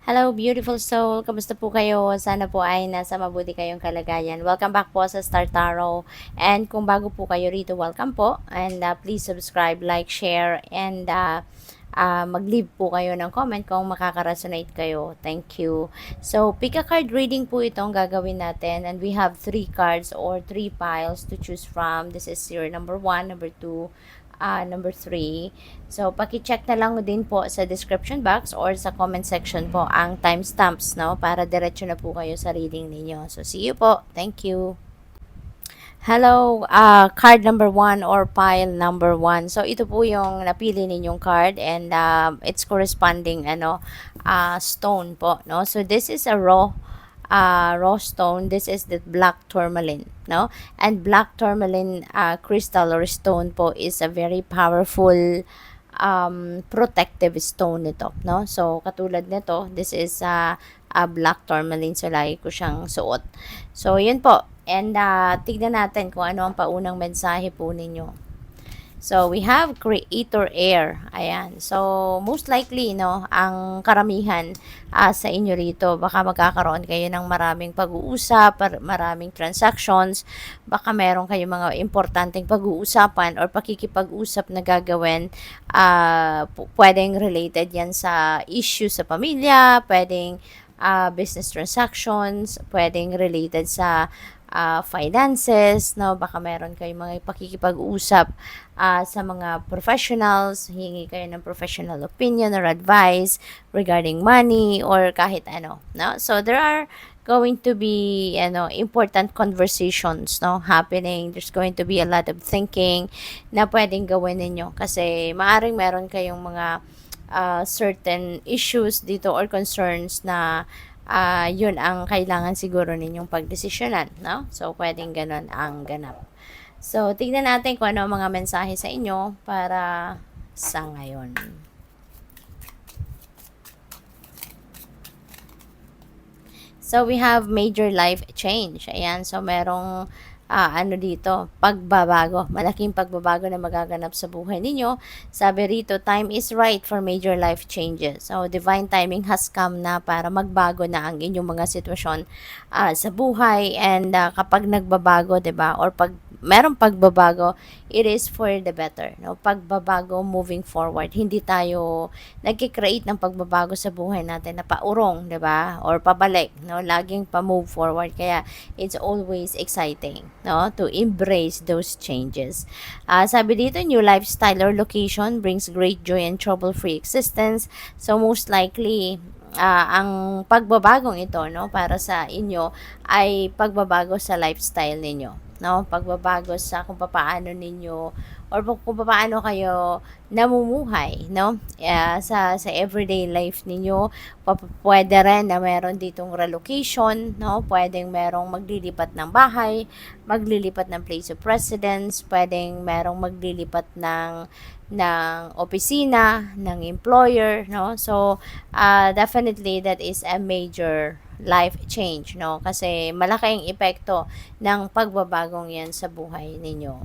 Hello, beautiful soul. Kamusta po kayo? Sana po ay nasa mabuti kayong kalagayan. Welcome back po sa Star Tarot. And kung bago po kayo rito, welcome po. And please subscribe, like, share, and mag-leave po kayo ng comment kung makaka-resonate kayo. Thank you. So, pick a card reading po itong gagawin natin. And we have 3 cards or 3 piles to choose from. This is your number 1, number 2, number 3. So, paki-check na lang din po sa description box or sa comment section po ang timestamps, no? Para diretso na po kayo sa reading ninyo. So, see you po. Thank you. Hello, card number 1 or pile number 1. So, ito po yung napili ninyong card and it's corresponding stone po, no? So, this is a raw stone. This is the black tourmaline, no? And black tourmaline crystal or stone po is a very powerful protective stone nito, no? So, katulad nito, this is a black tourmaline. So, lagi ko siyang suot. So, yun po. And tignan natin kung ano ang paunang mensahe po ninyo. So, we have creator air. Ayan. So, most likely, no, ang karamihan sa inyo rito, baka magkakaroon kayo ng maraming pag-uusap, maraming transactions, baka meron kayong mga importanteng pag-uusapan or pakikipag-usap na gagawin. Pwedeng related yan sa issue sa pamilya, pwedeng business transactions, pwedeng related sa finances, no? Baka meron kayong mga pakikipag-usap sa mga professionals, hingi kayo ng professional opinion or advice regarding money or kahit ano, no? So, there are going to be important conversations happening. There's going to be a lot of thinking na pwedeng gawin ninyo kasi maaring meron kayong mga certain issues dito or concerns na yun ang kailangan siguro ninyong pagdesisyonan, no? So, pwedeng ganun ang ganap. So, tignan natin kung ano ang mga mensahe sa inyo para sa ngayon. So, we have major life change. Ayan, so merong dito, pagbabago. Malaking pagbabago na magaganap sa buhay ninyo. Sabi rito, time is right for major life changes. So, divine timing has come na para magbago na ang inyong mga sitwasyon sa buhay. And kapag nagbabago, 'di ba? Or pag merong pagbabago, it is for the better, no? Pagbabago moving forward. Hindi tayo nagki-create ng pagbabago sa buhay natin na paurong, 'di ba? Or pabalik, no? Laging pa-move forward. Kaya it's always exciting, no? To embrace those changes. Sabi dito, new lifestyle or location brings great joy and trouble-free existence. So most likely, ang pagbabagong ito, no, para sa inyo ay pagbabago sa lifestyle ninyo, no? Pagbabago sa kung paano ninyo or kung paano kayo namumuhay, no? Sa everyday life ninyo, pwede rin na meron ditong relocation, no? Pwedeng merong maglilipat ng bahay, maglilipat ng place of residence, pwedeng merong maglilipat ng opisina, ng employer, no? So, definitely that is a major life change, no? Kasi malaki ang epekto ng pagbabagong yan sa buhay ninyo.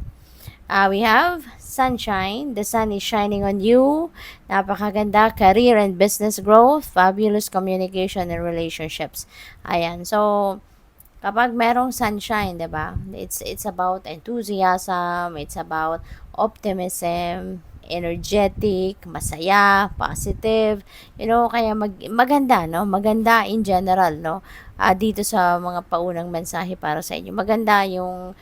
We have sunshine. The sun is shining on you. Napakaganda. Career and business growth. Fabulous communication and relationships. Ayan. So, kapag merong sunshine, 'di ba? It's about enthusiasm, it's about optimism, energetic, masaya, positive. Kaya maganda, no? Maganda in general, no? Dito sa mga paunang mensahe para sa inyo. Maganda yung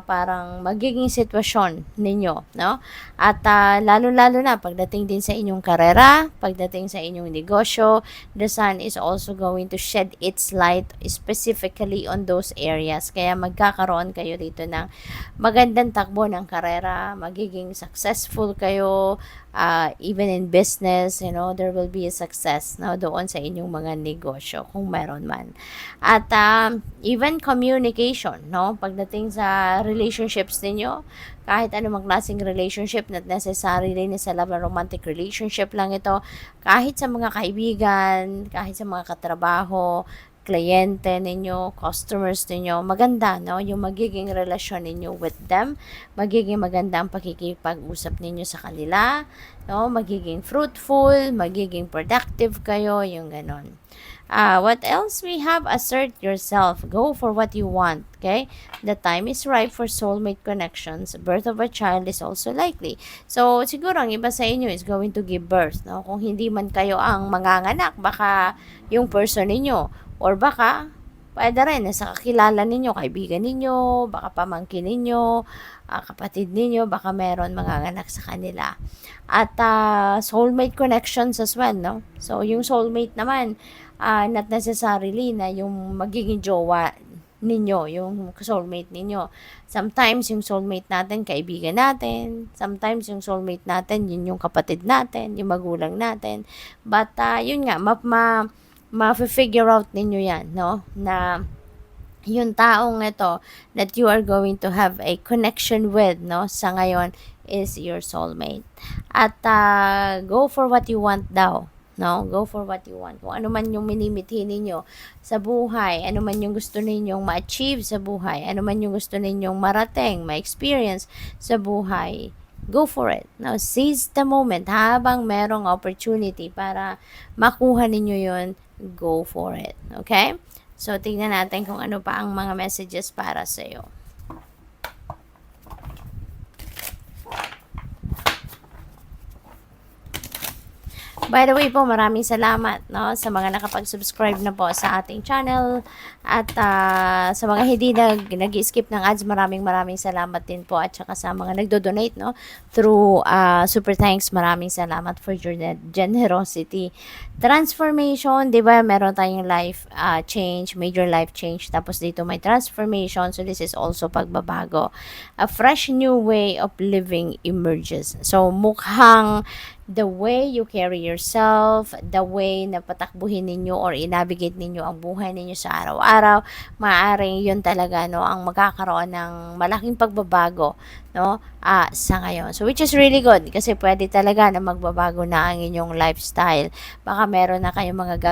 parang magiging sitwasyon ninyo, no? At lalo-lalo na pagdating din sa inyong karera, pagdating sa inyong negosyo, the sun is also going to shed its light specifically on those areas. Kaya magkakaroon kayo dito ng magandang takbo ng karera, magiging successful kayo, even in business, there will be a success, no, doon sa inyong mga negosyo, kung meron man. At even communication, no, pagdating sa relationships ninyo, kahit anumang klaseng relationship, not necessarily na sa love and romantic relationship lang ito, kahit sa mga kaibigan, kahit sa mga katrabaho, kliyente ninyo, customers ninyo, maganda, no? Yung magiging relasyon ninyo with them, magiging maganda ang pakikipag-usap ninyo sa kanila, no? Magiging fruitful, magiging productive kayo, yung ganon. What else we have? Assert yourself. Go for what you want. Okay? The time is ripe for soulmate connections. Birth of a child is also likely. So, siguro ang iba sa inyo is going to give birth. No? Kung hindi man kayo ang manganganak, baka yung person ninyo. Or baka, pwede rin, nasa kakilala ninyo, kaibigan ninyo, baka pamangkin ninyo, kapatid ninyo, baka meron manganganak sa kanila. At soulmate connections as well, no? So, yung soulmate naman, not necessarily na yung magiging jowa ninyo, yung soulmate ninyo. Sometimes, yung soulmate natin, kaibigan natin. Sometimes, yung soulmate natin, yun yung kapatid natin, yung magulang natin. But, yun nga, ma-figure out ninyo yan, no? Na yung taong ito that you are going to have a connection with, no, sa ngayon is your soulmate. At go for what you want daw. No, go for what you want. Kung ano man yung minimithi ninyo sa buhay, ano man yung gusto ninyong ma-achieve sa buhay, ano man yung gusto ninyong marating, ma-experience sa buhay, go for it. Now, seize the moment. Habang merong opportunity para makuha ninyo yun, go for it. Okay? So, tingnan natin kung ano pa ang mga messages para sa'yo. By the way po, maraming salamat, no, sa mga nakapag-subscribe na po sa ating channel. At sa mga hindi nag-skip ng ads, maraming salamat din po. At saka sa mga nagdo-donate, no, through super thanks, maraming salamat for your generosity. Transformation, di ba, meron tayong life change, major life change. Tapos dito may transformation. So this is also pagbabago. A fresh new way of living emerges. So mukhang the way you carry yourself, the way na patakbuhin ninyo or i-navigate ninyo ang buhay ninyo sa araw-araw, maaaring yun talaga, no, ang magkakaroon ng malaking pagbabago, no, sa ngayon. So, which is really good kasi pwede talaga na magbabago na ang inyong lifestyle. Baka meron na kayong mga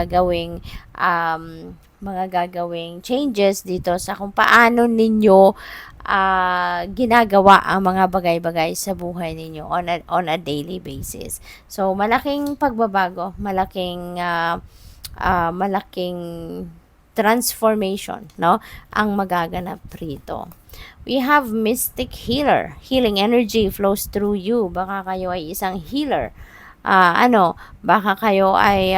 gagawing changes dito sa kung paano ninyo ginagawa ang mga bagay-bagay sa buhay ninyo on a daily basis. So, malaking pagbabago, malaking transformation, no, ang magaganap rito. We have mystic healer. Healing energy flows through you. Baka kayo ay isang healer. Baka kayo ay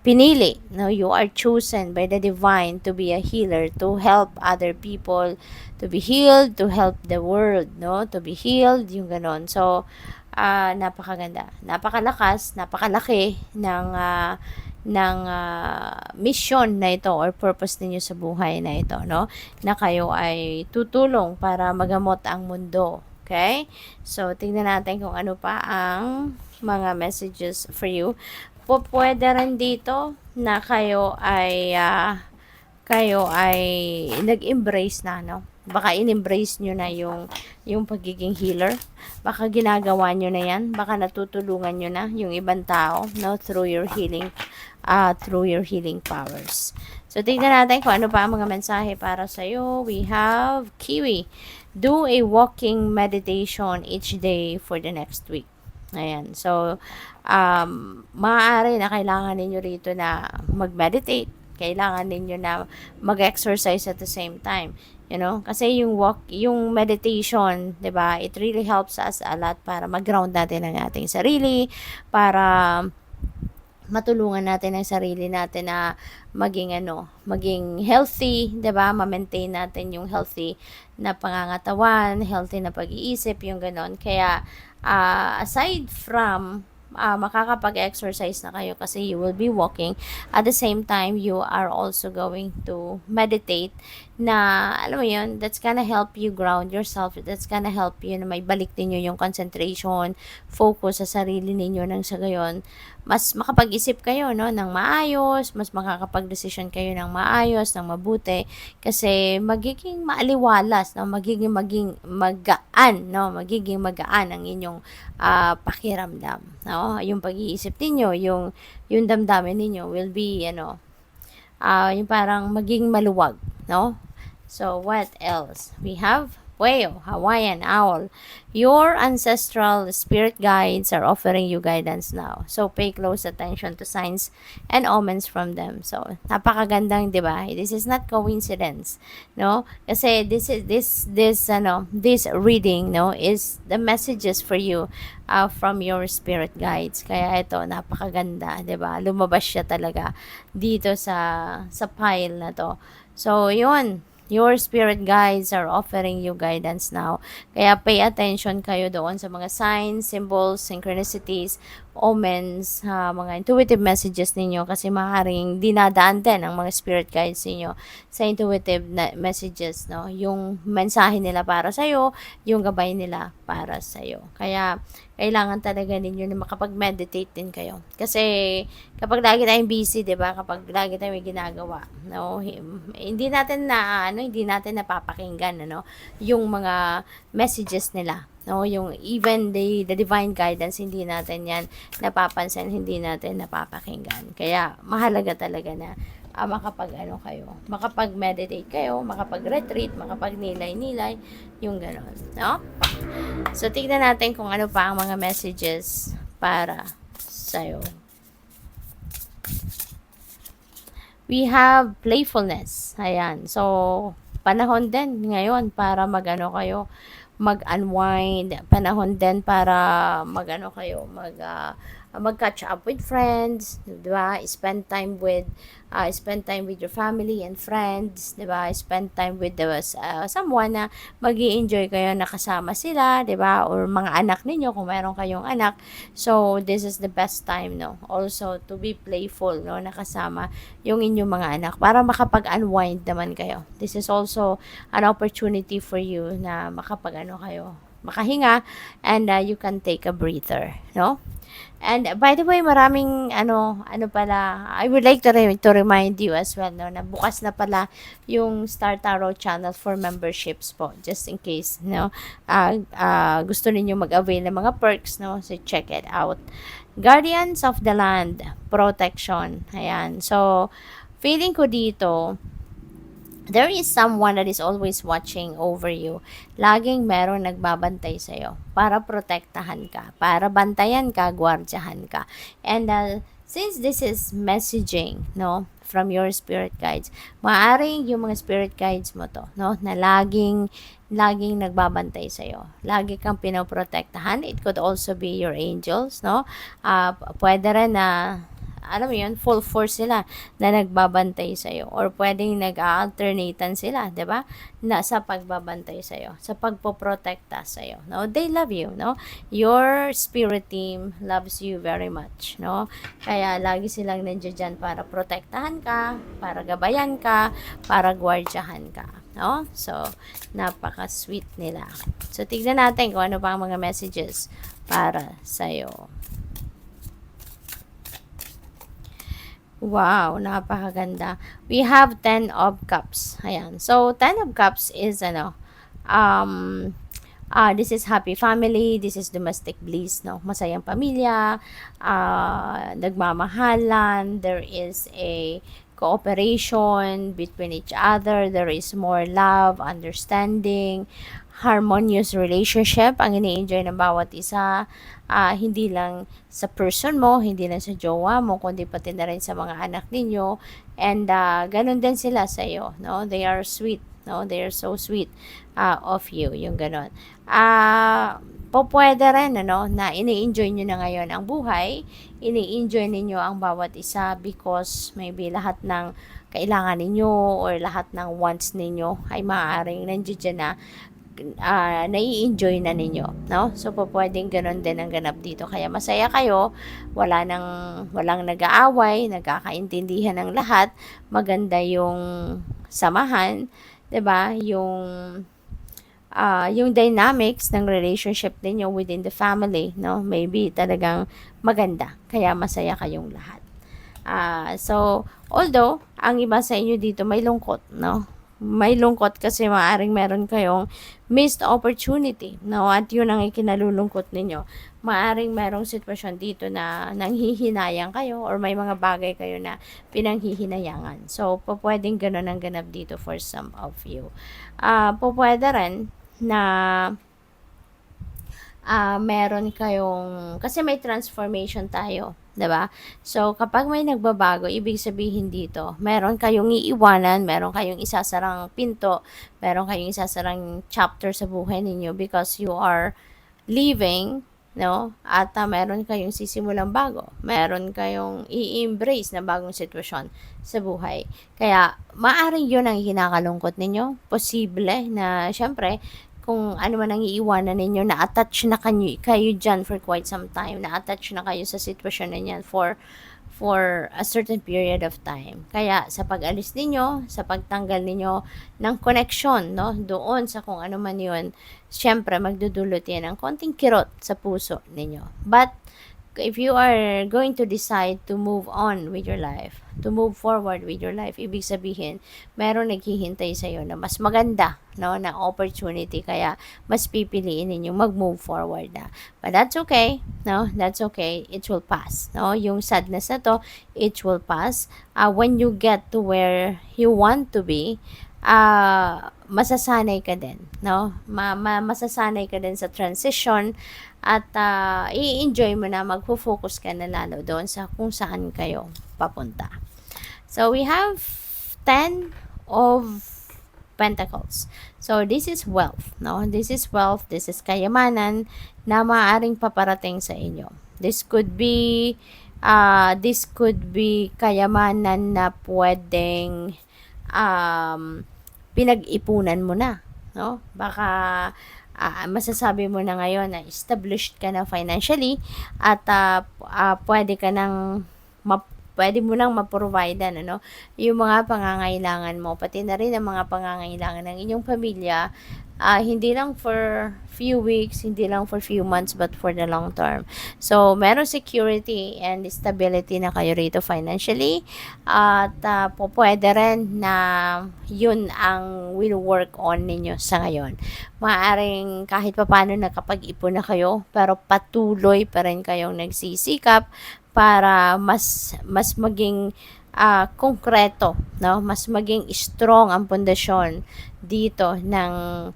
pinili, no, you are chosen by the divine to be a healer, to help other people to be healed, to help the world, no, to be healed, yung ganon. So napakaganda, napakalakas, napakalaki ng mission na ito or purpose ninyo sa buhay na ito, no, na kayo ay tutulong para magamot ang mundo. Okay? So tingnan natin kung ano pa ang mga messages for you. Pwede rin dito na kayo ay nag-embrace na, no? Baka in-embrace nyo na yung pagiging healer. Baka ginagawa nyo na yan. Baka natutulungan nyo na yung ibang tao, no? Through your healing powers. So, tingnan natin kung ano pa ang mga mensahe para sa'yo. We have Kiwi. Do a walking meditation each day for the next week. Ayan. So, maaari na kailangan ninyo rito na mag-meditate. Kailangan ninyo na mag-exercise at the same time. You know? Kasi yung meditation, 'di ba? It really helps us a lot para mag-ground natin ang ating sarili, para matulungan natin ang sarili natin na maging healthy, 'di ba? Ma-maintain natin yung healthy na pangangatawan, healthy na pag-iisip, yung ganon. Kaya aside from makakapag-exercise na kayo kasi you will be walking, at the same time you are also going to meditate na alam mo yun, that's gonna help you ground yourself, that's gonna help you na may balik ninyo yung concentration, focus sa sarili ninyo, nang sa gayon mas makapag-isip kayo, no, ng maayos, mas makakapag-desisyon kayo ng maayos, ng mabuti, kasi magiging maaliwalas, no, magiging magaan, no, magiging magaan ang inyong pakiramdam, no, yung pag-iisip ninyo, yung damdamin ninyo will be yung parang maging maluwag, no? So, what else? We have Pueo, Hawaiian owl. Your ancestral spirit guides are offering you guidance now. So, pay close attention to signs and omens from them. So, napakagandang, 'di ba? This is not coincidence, no? Kasi this reading, no, is the messages for you from your spirit guides. Kaya ito, napakaganda, 'di ba? Lumabas siya talaga dito sa pile na 'to. So, 'yun. Your spirit guides are offering you guidance now. Kaya pay attention kayo doon sa mga signs, symbols, synchronicities, omens, mga intuitive messages ninyo kasi maaaring dinadaan din ang mga spirit guides ninyo sa intuitive messages, no? Yung mensahe nila para sa iyo, yung gabay nila para sa iyo. Kaya kailangan talaga ninyo na makapag-meditate din kayo. Kasi kapag lagi tayong busy, 'di ba? Kapag lagi tayong may ginagawa, no? Hindi natin napapakinggan yung mga messages nila. No, yung even the divine guidance, hindi natin 'yan napapansin, hindi natin napapakinggan. Kaya mahalaga talaga na makapag-meditate kayo, makapag-retreat, makapag-nilay-nilay, yung gano'n, no? So, tignan natin kung ano pa ang mga messages para sa'yo. We have playfulness. Ayan. So, panahon din ngayon para mag-unwind. Panahon din para mag-catch up with friends, 'di ba? Spend time with your family and friends, 'di ba? Spend time with someone na magi-enjoy kayo nakasama sila, 'di ba? Or mga anak ninyo kung meron kayong anak. So, this is the best time, no? Also to be playful, no, nakasama yung inyong mga anak para makapag-unwind naman kayo. This is also an opportunity for you na makahinga, and you can take a breather, no? And by the way, maraming pala, I would like to remind you as well, no, na bukas na pala yung Star Tarot channel for memberships po, just in case, no, gusto niyo mag-avail ng mga perks, no, so check it out. Guardians of the Land, protection, ayan. So, feeling ko dito, there is someone that is always watching over you. Laging meron nagbabantay sa'yo para protektahan ka, para bantayan ka, gwardyahan ka. And since this is messaging, no, from your spirit guides, maaaring yung mga spirit guides mo to, no, na laging nagbabantay sa'yo. Lagi kang pinoprotektahan. It could also be your angels, no? Pwede rin na alam mo yun, full force sila na nagbabantay sa'yo. Or pwedeng nag-alternatean sila, di ba? Na sa pagbabantay sa'yo, sa pagpoprotekta sa'yo. No? They love you, no? Your spirit team loves you very much, no? Kaya lagi silang nandiyan dyan para protektahan ka, para gabayan ka, para gwardyahan ka. No? So, napaka-sweet nila. So, tignan natin kung ano pa ang mga messages para sa'yo. Wow, napakaganda. We have 10 of Cups. Ayan. So, 10 of Cups is this is happy family, this is domestic bliss, no? Masayang pamilya, nagmamahalan, there is a cooperation between each other, there is more love, understanding, harmonious relationship ang ini-enjoy ng bawat isa. Hindi lang sa person mo, hindi lang sa jowa mo, kundi pati na rin sa mga anak ninyo. And ganun din sila sa iyo, no? They are sweet, no? They are so sweet of you, yung ganun. Pwede rin, na ini-enjoy nyo na ngayon ang buhay, ini-enjoy ninyo ang bawat isa because maybe lahat ng kailangan ninyo or lahat ng wants ninyo ay maaaring nandiyan na nai-enjoy na ninyo, no? So, pwedeng ganun din ang ganap dito. Kaya masaya kayo, walang nag-aaway, nagkakaintindihan ng lahat, maganda yung samahan, 'di ba? Yung dynamics ng relationship ninyo within the family, no? Maybe talagang maganda, kaya masaya kayong lahat. So, although, ang iba sa inyo dito may lungkot, no? may lungkot kasi maaring meron kayong missed opportunity, no? At yun ang ikinalulungkot ninyo. Maaring merong sitwasyon dito na nanghihinayang kayo or may mga bagay kayo na pinanghihinayangan. So, pwedeng ganun ang ganap dito for some of you. Pwede rin na meron kayong, kasi may transformation tayo, 'di ba? So, kapag may nagbabago, ibig sabihin dito, meron kayong iiwanan, meron kayong isasarang pinto, meron kayong isasarang chapter sa buhay ninyo because you are leaving, no? At meron kayong sisimulang bago. Meron kayong i-embrace na bagong sitwasyon sa buhay. Kaya, maaring yun ang kinakalungkot ninyo. Posible na, syempre, kung ano man ang iiwanan ninyo, na-attach na kayo dyan for quite some time. Na-attach na kayo sa sitwasyon na yan for a certain period of time. Kaya sa pag-alis ninyo, sa pagtanggal ninyo ng connection, no, doon sa kung ano man yun, syempre magdudulot yan ng konting kirot sa puso ninyo. But if you are going to decide to move on with your life, to move forward with your life, ibig sabihin, meron naghihintay sa iyo na mas maganda, no, na opportunity, kaya mas pipiliin ninyong mag-move forward na. But that's okay, no, that's okay, it will pass, no, yung sadness na to, it will pass. When you get to where you want to be, masasanay ka din, no? Masasanay ka din sa transition at i-enjoy mo na, magfo-focus ka na lalo doon sa kung saan kayo papunta. So, we have 10 of Pentacles. So, this is wealth, no? This is wealth, this is kayamanan na maaaring paparating sa inyo. This could be kayamanan na pwedeng pinag-ipunan mo na, no? Baka masasabi mo na ngayon na established ka na financially at pwede mo nang ma-provide yung mga pangangailangan mo, pati na rin ang mga pangangailangan ng inyong pamilya, hindi lang for few weeks, hindi lang for few months, but for the long term. So, meron security and stability na kayo rito financially, at pwede rin na yun ang will work on ninyo sa ngayon. Maaring kahit papano nakapag-ipon na kayo, pero patuloy pa rin kayong nagsisikap para mas maging konkreto, no? Mas maging strong ang pundasyon dito ng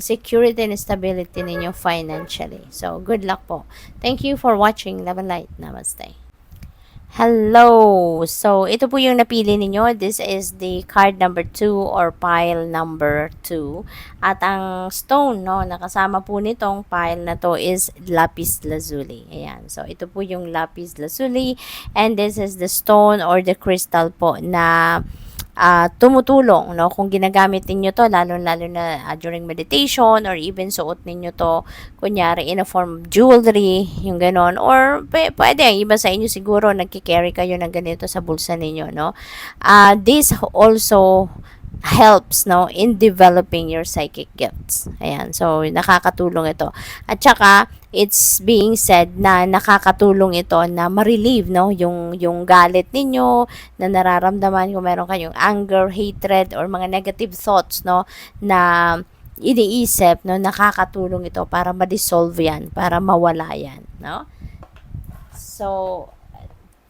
security and stability ninyo financially. So, good luck po. Thank you for watching. Love and light. Namaste. Hello! So, ito po yung napili ninyo. This is the card number 2 or pile number 2. At ang stone, no, nakasama po nitong pile na to is lapis lazuli. Ayan. So, ito po yung lapis lazuli. And this is the stone or the crystal po na tumutulong, no, kung ginagamit niyo to, lalo na during meditation, or even suot niyo to kunyari in a form of jewelry, yung ganon, or pwede ang iba sa inyo siguro nagki-carry kayo ng ganito sa bulsa ninyo, no. This also helps, no, in developing your psychic gifts. Ayan, so nakakatulong ito. At saka it's being said na nakakatulong ito na ma-relieve, no, yung galit ninyo na nararamdaman kung meron kayong anger, hatred, or mga negative thoughts, no, na iniisip, no, nakakatulong ito para ma-dissolve yan, para mawala yan, no. So,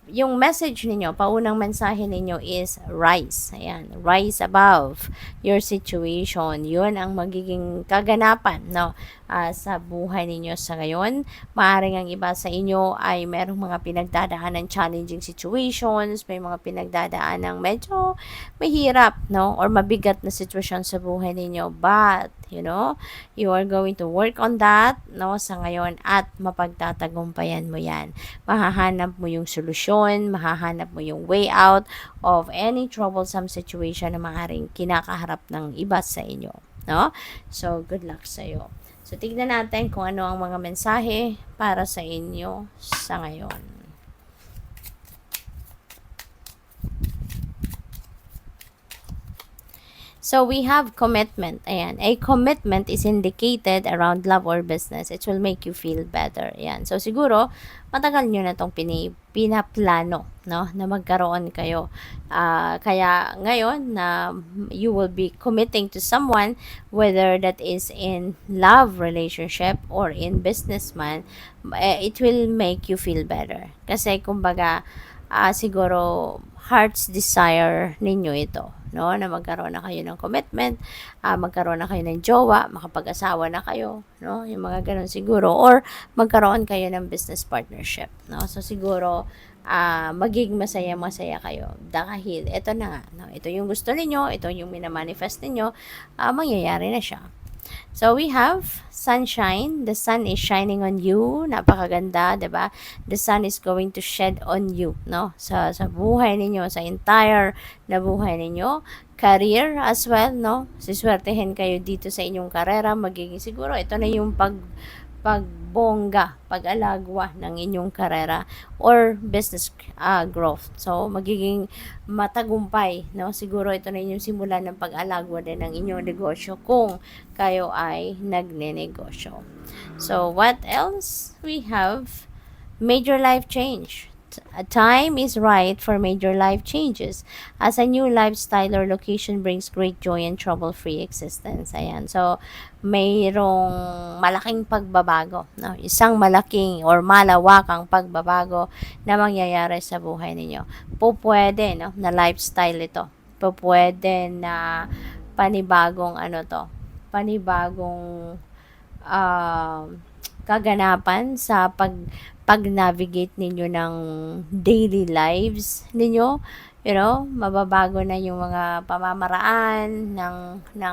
yung message ninyo, paunang mensahe ninyo is rise. Ayan, rise above your situation. Yun ang magiging kaganapan, no, sa buhay ninyo sa ngayon. Maaring ang iba sa inyo ay merong mga pinagdadaan ng challenging situations, may mga pinagdadaan ng medyo mahirap, no, or mabigat na sitwasyon sa buhay ninyo. But, you know, you are going to work on that, no, sa ngayon, at mapagtatagumpayan mo yan. Mahahanap mo yung solusyon, mahahanap mo yung way out of any troublesome situation na maaaring kinakaharap ng iba sa inyo, no? So, good luck sa iyo. So, tignan natin kung ano ang mga mensahe para sa inyo sa ngayon. So we have commitment. Ayan. A commitment is indicated around love or business. It will make you feel better. Ayan. So siguro, matagal nyo na itong pinaplano, no? Na magkaroon kayo. Kaya ngayon na you will be committing to someone, whether that is in love relationship or in businessman, it will make you feel better. Kasi kumbaga, siguro heart's desire ninyo ito, no? Na magkaroon na kayo ng commitment, magkaroon na kayo ng jowa, makapag-asawa na kayo, no? Yung mga ganun siguro, or magkaroon kayo ng business partnership, no? So siguro magiging masaya-masaya kayo dahil ito na nga, no? Ito yung gusto ninyo, ito yung minamanifest ninyo, mangyayari na siya. So we have sunshine. The sun is shining on you. Napakaganda, 'di ba? The sun is going to shed on you, no? Sa buhay ninyo, sa entire na buhay ninyo. Career as well, no? Siswertehin kayo dito sa inyong karera. Magiging siguro ito na yung pagbongga, pag-alagwa ng inyong karera or business growth. So, magiging matagumpay, no? Siguro ito na yung simula ng pag-alagwa din ng inyong negosyo kung kayo ay nagnenegosyo. So, what else? We have major life change. A time is right for major life changes as a new lifestyle or location brings great joy and trouble-free existence. Ayan. So, mayroong malaking pagbabago, no? Isang malaking or malawakang pagbabago na mangyayari sa buhay ninyo. Pupwede, no, na lifestyle ito. Pupwede na panibagong ano to, panibagong uh, kaganapan sa pag-navigate ninyo ng daily lives ninyo. You know, mababago na yung mga pamamaraan ng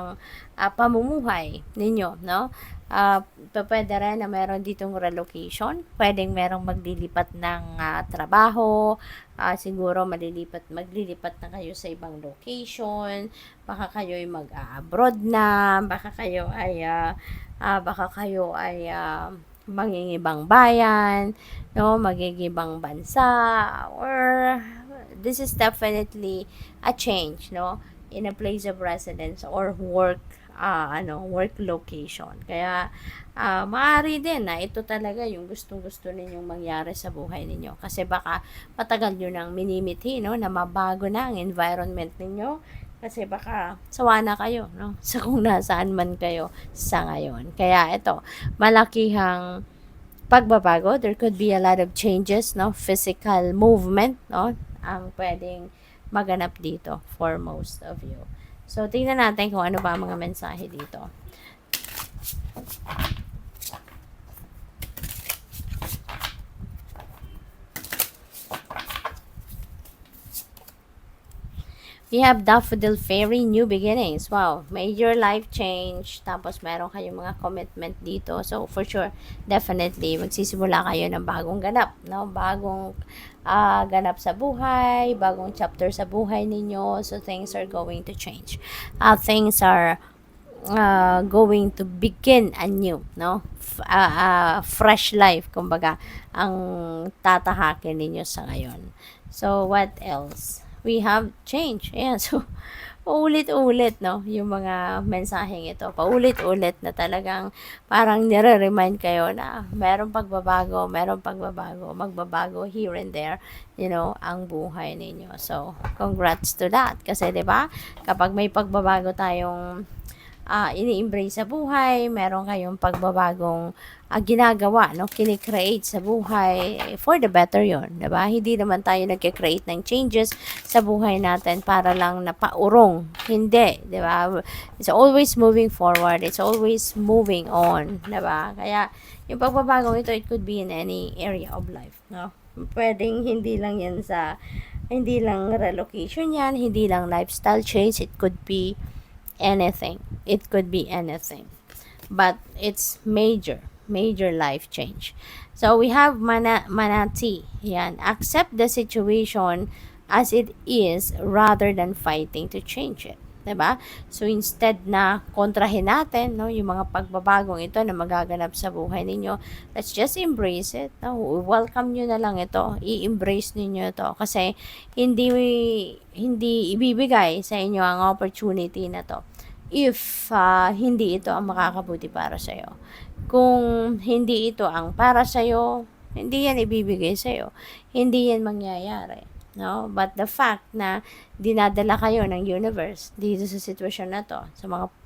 pamumuhay ninyo, no? Pwede rin na meron ditong relocation. Pwedeng merong maglilipat ng trabaho. Siguro maglilipat na kayo sa ibang location. Baka kayo ay mag-abroad na. Baka kayo ay mangingibang bayan, no, magigibang bansa, or this is definitely a change, no, in a place of residence or work location. Kaya maaari din na ito talaga yung gustong-gusto ninyong mangyari sa buhay ninyo, kasi baka matagal nyo nang minimithi, no, na mabago na ang environment ninyo, kasi baka sawa na kayo, no, sa kung nasaan man kayo sa ngayon. Kaya ito, malakihang pagbabago. There could be a lot of changes, no, physical movement, no, ang pwedeng maganap dito for most of you. So, tingnan natin kung ano ba ang mga mensahe dito. We have Daffodil Fairy, New Beginnings. Wow, major life change. Tapos meron kayong mga commitment dito. So, for sure, definitely, magsisimula kayo ng bagong ganap. No? Bagong ganap sa buhay, bagong chapter sa buhay ninyo. So, things are going to change. Things are going to begin anew, no? Fresh life, kumbaga, ang tatahakin ninyo sa ngayon. So, what else? We have change. Ayan, so, paulit-ulit, no? Yung mga mensaheng ito. Paulit-ulit na talagang parang nire-remind kayo na merong pagbabago, magbabago here and there, you know, ang buhay ninyo. So, congrats to that. Kasi, di ba, kapag may pagbabago tayong ini-embrace sa buhay, meron kayong pagbabagong ginagawa, no? Kini-create sa buhay, for the better yon, diba? Hindi naman tayo nagke-create ng changes sa buhay natin para lang napaurong. Hindi, diba? It's always moving forward. It's always moving on, diba? Kaya, yung pagbabagong ito, it could be in any area of life, no? Pwedeng hindi lang relocation yan, hindi lang lifestyle change, it could be anything. It could be anything. But it's major life change. So we have Manati. Yan. Accept the situation as it is rather than fighting to change it. 'Diba? So, instead na kontrahin natin, no, yung mga pagbabagong ito na magaganap sa buhay ninyo, let's just embrace it, no? Welcome nyo na lang ito. I-embrace niyo ito. Kasi, hindi, hindi ibibigay sa inyo ang opportunity na to if hindi ito ang makakabuti para sa'yo. Kung hindi ito ang para sa'yo, hindi yan ibibigay sa'yo. Hindi yan mangyayari. No? But the fact na dinadala kayo ng universe dito sa sitwasyon na to,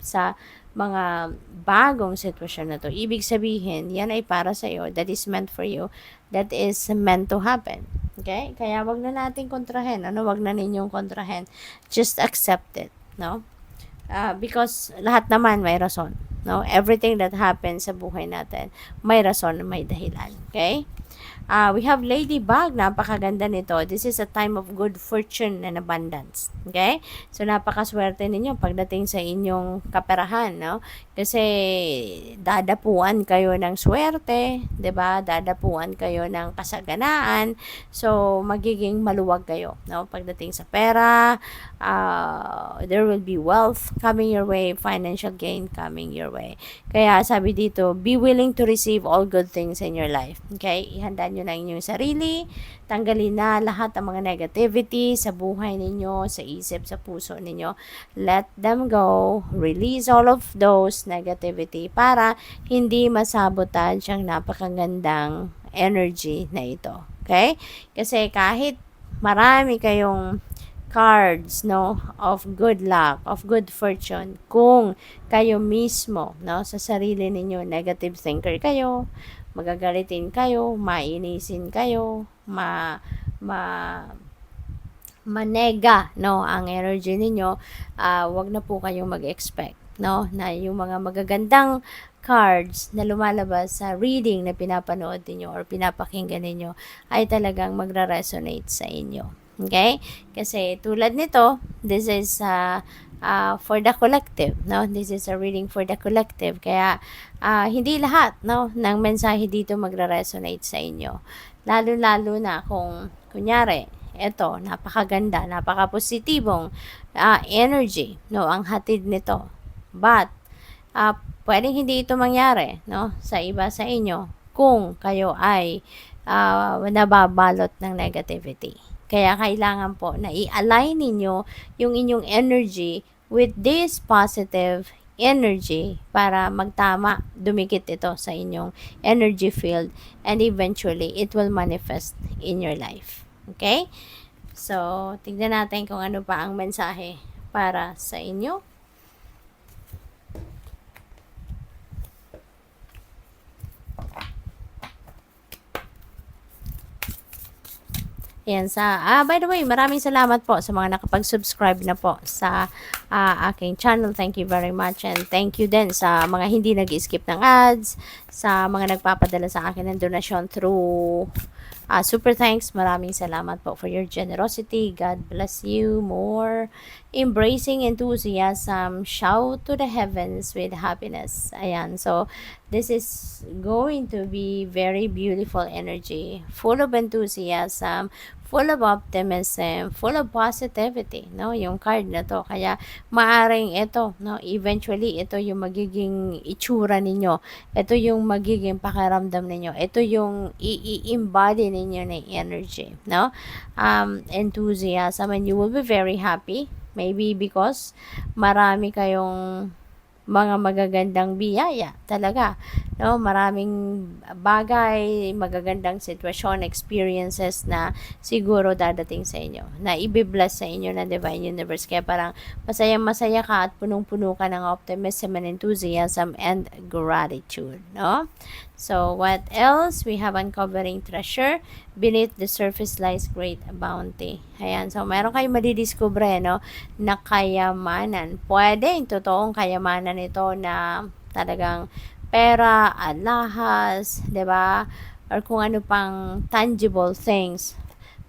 sa mga bagong sitwasyon na to, ibig sabihin, yan ay para sa iyo, that is meant for you, that is meant to happen. Okay? Kaya wag na natin kontrahen. Wag na ninyong kontrahen. Just accept it. No? Because lahat naman may rason. No? Everything that happens sa buhay natin, may rason, may dahilan. Okay? We have Ladybug. Napakaganda nito. This is a time of good fortune and abundance. Okay? So, napakaswerte ninyo pagdating sa inyong kaperahan, no? Kasi, dadapuan kayo ng swerte, 'di ba? Dadapuan kayo ng kasaganaan. So, magiging maluwag kayo, no? Pagdating sa pera, there will be wealth coming your way, financial gain coming your way. Kaya, sabi dito, be willing to receive all good things in your life. Okay? Ihanda nyo na inyong sarili, tanggalin na lahat ng mga negativity sa buhay ninyo, sa isip, sa puso ninyo. Let them go. Release all of those negativity para hindi masabotage ang napakagandang energy na ito. Okay? Kasi kahit marami kayong cards, no, of good luck, of good fortune, kung kayo mismo, no, sa sarili ninyo, negative thinker kayo, magagalitin kayo, mainisin kayo, manega, no, ang energy ninyo, wag na po kayong mag-expect, no, na yung mga magagandang cards na lumalabas sa reading na pinapanood niyo or pinapakinggan niyo ay talagang magra-resonate sa inyo. Okay? Kasi tulad nito, this is for the collective, no? This is a reading for the collective. Kaya hindi lahat, no, ng mensahe dito magra-resonate sa inyo. Lalo-lalo na kung kunyari, eto, napakaganda, napaka-positibong energy, no, ang hatid nito. But pwedeng hindi ito mangyari, no, sa iba sa inyo kung kayo ay nababalot ng negativity. Kaya kailangan po na i-align ninyo yung inyong energy with this positive energy para magtama, dumikit ito sa inyong energy field and eventually it will manifest in your life. Okay? So, tignan natin kung ano pa ang mensahe para sa inyo. Ayan, by the way, maraming salamat po sa mga nakapag-subscribe na po sa aking channel. Thank you very much. And thank you din sa mga hindi nag-skip ng ads, sa mga nagpapadala sa akin ng donasyon through super thanks. Maraming salamat po for your generosity. God bless you more. Embracing enthusiasm, shout to the heavens with happiness. Ayan, so this is going to be very beautiful energy, full of enthusiasm, full of optimism, full of positivity, no, yung card na to. Kaya maaring ito, no, eventually ito yung magiging itsura ninyo, ito yung magiging pakiramdam ninyo, ito yung i-embody ninyo na energy, no, enthusiasm, and you will be very happy, maybe because marami kayong mga magagandang biyaya talaga, no, maraming bagay, magagandang sitwasyon, experiences na siguro dadating sa inyo, na ibibless sa inyo ng Divine Universe. Kaya parang masaya ka at punong-puno ka ng optimism and enthusiasm and gratitude, no? So, what else? We have uncovering treasure. Beneath the surface lies great bounty. Ayan. So, meron kayong madidiscover, no, na kayamanan. Pwede, totoong kayamanan ito na talagang pera, alahas, 'di ba? Or kung ano pang tangible things.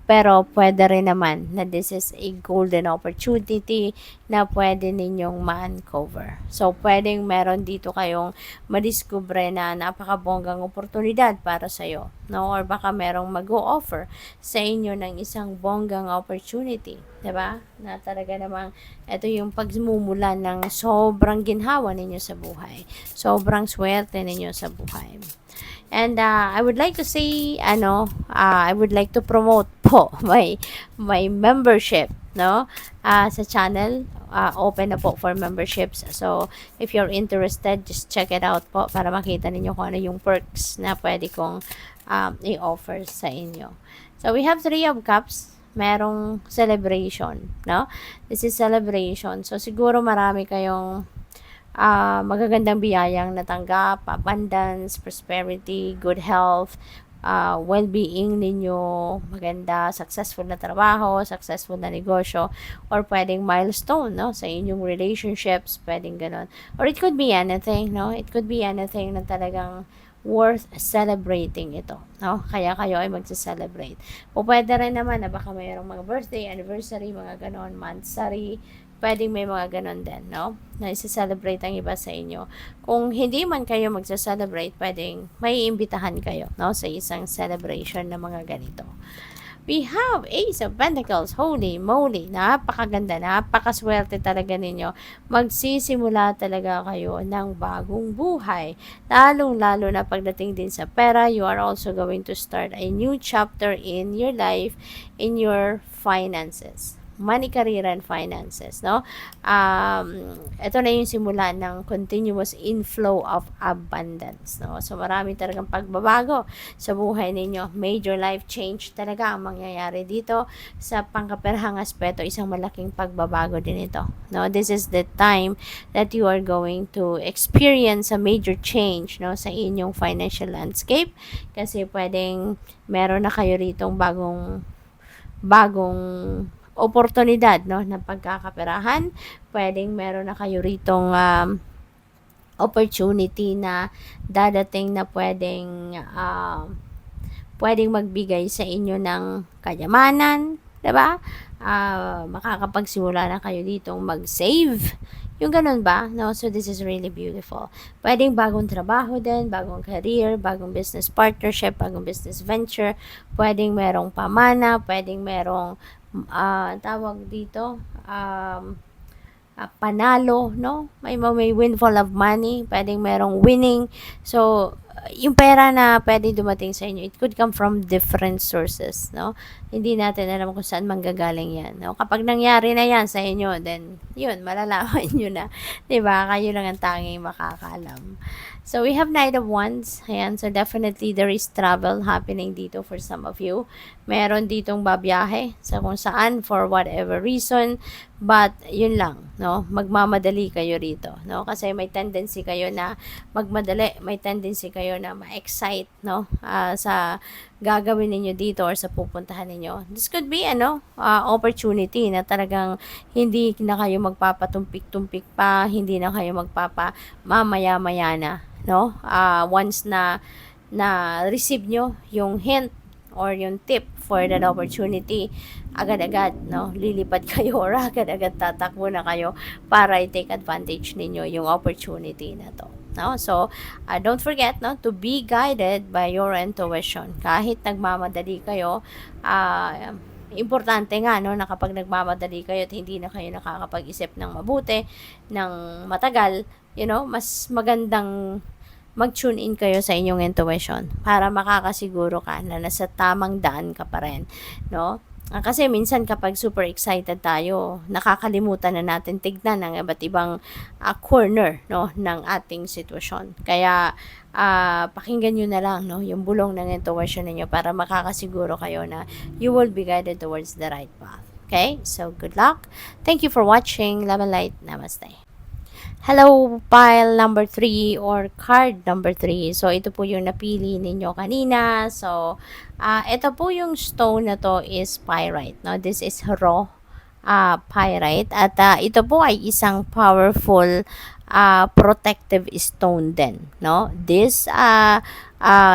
Pero pwede rin naman na this is a golden opportunity na pwede ninyong ma-uncover. So, pwedeng meron dito kayong madiskubre na napakabonggang oportunidad para sa'yo, no? Or baka merong mag-o-offer sa inyo ng isang bonggang opportunity, 'di ba? Na talaga namang ito yung pagmumulan ng sobrang ginhawa ninyo sa buhay. Sobrang swerte ninyo sa buhay. And I would like to say, I would like to promote po my membership, no? Sa channel, open na po for memberships. So, if you're interested, just check it out po para makita ninyo kung ano yung perks na pwede kong i-offer sa inyo. So, we have 3 of Cups. Merong celebration, no? This is celebration. So, siguro marami kayong magagandang biyayang natanggap, abundance, prosperity, good health, well-being ninyo, maganda, successful na trabaho, successful na negosyo, or pwedeng milestone, no, sa inyong relationships, pwedeng ganun. Or it could be anything, no? It could be anything na talagang worth celebrating ito, no? Kaya kayo ay magse-celebrate. O pwede rin naman na baka mayroong mga birthday, anniversary, mga ganon, monthsary, pwedeng may mga ganon din, no? Na isa-celebrate ang iba sa inyo. Kung hindi man kayo magsa-celebrate, pwedeng may imbitahan kayo, no? Sa isang celebration na mga ganito. We have Ace of Pentacles. Holy moly, napakaganda, napakaswerte talaga ninyo. Magsisimula talaga kayo ng bagong buhay. Lalong-lalo na pagdating din sa pera, you are also going to start a new chapter in your life, in your finances. Money, career, and finances, no? Ito na yung simula ng continuous inflow of abundance, no? So, marami talagang pagbabago sa buhay ninyo. Major life change talaga ang mangyayari dito. Sa pangkaperahang aspeto, isang malaking pagbabago din ito, no? This is the time that you are going to experience a major change, no? Sa inyong financial landscape. Kasi pwedeng meron na kayo ritong bagong oportunidad, no, na pagkakaperahan. Pwedeng meron na kayo ritong opportunity na dadating na pwedeng magbigay sa inyo ng kayamanan, 'di ba? Makakapagsimula na kayo ditong mag-save. Yung ganun ba? No? So, this is really beautiful. Pwedeng bagong trabaho din, bagong career, bagong business partnership, bagong business venture. Pwedeng merong pamana, pwedeng merong tawag dito, panalo, no? May windfall of money, pwedeng merong winning. So, yung pera na pwedeng dumating sa inyo, it could come from different sources, no? Hindi natin alam kung saan manggagaling yan, no? Kapag nangyari na yan sa inyo, then, yun, malalaman nyo na, diba? Kayo lang ang tanging makakaalam. So, we have Knight of Wands. Ayan, so definitely there is travel happening dito for some of you. Meron ditong babiyahe sa kung saan for whatever reason. But, yun lang, no? Magmamadali kayo rito, no? Kasi may tendency kayo na magmadali. May tendency kayo na ma-excite, no? Sa gagawin ninyo dito or sa pupuntahan ninyo. This could be, opportunity na talagang hindi na kayo magpapatumpik-tumpik pa, hindi na kayo mamaya-maya na, no? Once na receive nyo yung hint or yung tip for that opportunity, agad-agad, no? Lilipad kayo or agad-agad tatakbo na kayo para i-take advantage ninyo yung opportunity na to. No? So, don't forget, no, to be guided by your intuition. Kahit nagmamadali kayo, importante nga, no, na kapag nagmamadali kayo at hindi na kayo nakakapag-isip ng mabuti, ng matagal, mas magandang mag-tune in kayo sa inyong intuition para makakasiguro ka na nasa tamang daan ka pa rin, no? Kasi minsan kapag super excited tayo, nakakalimutan na natin tignan ng iba't ibang corner, no, ng ating sitwasyon. Kaya pakinggan nyo na lang, no, yung bulong ng intuition ninyo para makakasiguro kayo na you will be guided towards the right path. Okay? So, good luck. Thank you for watching. Love and light. Namaste. Hello, pile number 3 or card number 3. So, ito po yung napili ninyo kanina. So, ito po yung stone na to is pyrite. No? This is raw pyrite. At ito po ay isang powerful protective stone din, no? This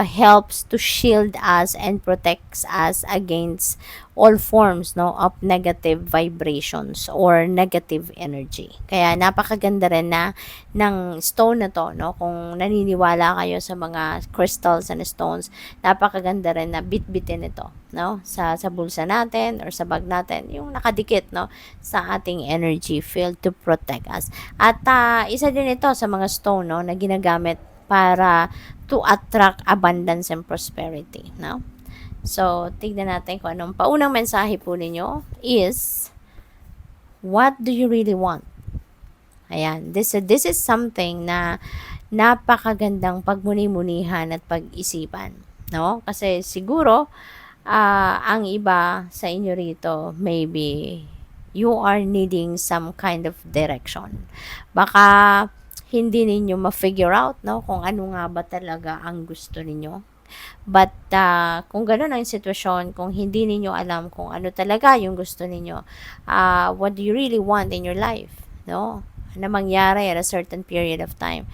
helps to shield us and protects us against all forms, no, of negative vibrations or negative energy. Kaya napakaganda rin na ng stone na to, no? Kung naniniwala kayo sa mga crystals and stones, napakaganda rin na bitbitin ito, no? Sa bulsa natin or sa bag natin, yung nakadikit, no, sa ating energy field to protect us. At isa din ito sa mga stone, no, na ginagamit para to attract abundance and prosperity, no? So, tignan natin kung anong paunang mensahe po ninyo is, what do you really want? Ayan, this is something na napakagandang pagmuni-munihan at pag-isipan, no? Kasi siguro, ang iba sa inyo rito, maybe you are needing some kind of direction. Baka hindi ninyo ma-figure out, no, kung ano nga ba talaga ang gusto ninyo. But kung gano'n ang sitwasyon, kung hindi ninyo alam kung ano talaga yung gusto ninyo, what do you really want in your life, no? Na mangyari at a certain period of time,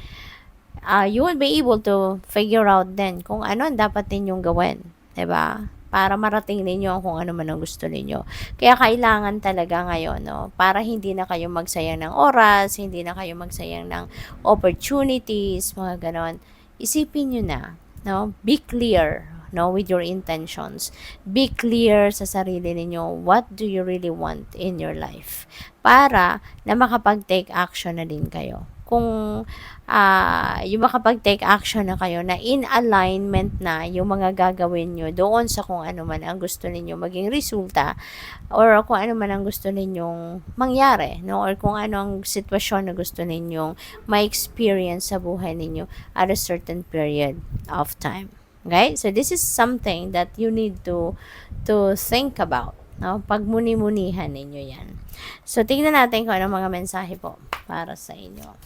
you will be able to figure out then kung ano ang dapat ninyong gawin, 'di ba? Para marating ninyo kung ano man ang gusto ninyo. Kaya kailangan talaga ngayon, no, para hindi na kayo magsayang ng oras, hindi na kayo magsayang ng opportunities, mga ganon. Isipin nyo na, no? Be clear, no, with your intentions. Be clear sa sarili ninyo, what do you really want in your life? Para na makapag-take action na din kayo. Kung yung makapag-take action na kayo na in alignment na yung mga gagawin nyo doon sa kung ano man ang gusto ninyo maging resulta or kung ano man ang gusto ninyong mangyari, no? Or kung ano ang sitwasyon na gusto ninyong ma-experience sa buhay ninyo at a certain period of time. Okay? So, this is something that you need to think about. No? Pagmuni-munihan ninyo yan. So, tingnan natin kung ano mga mensahe po para sa inyo.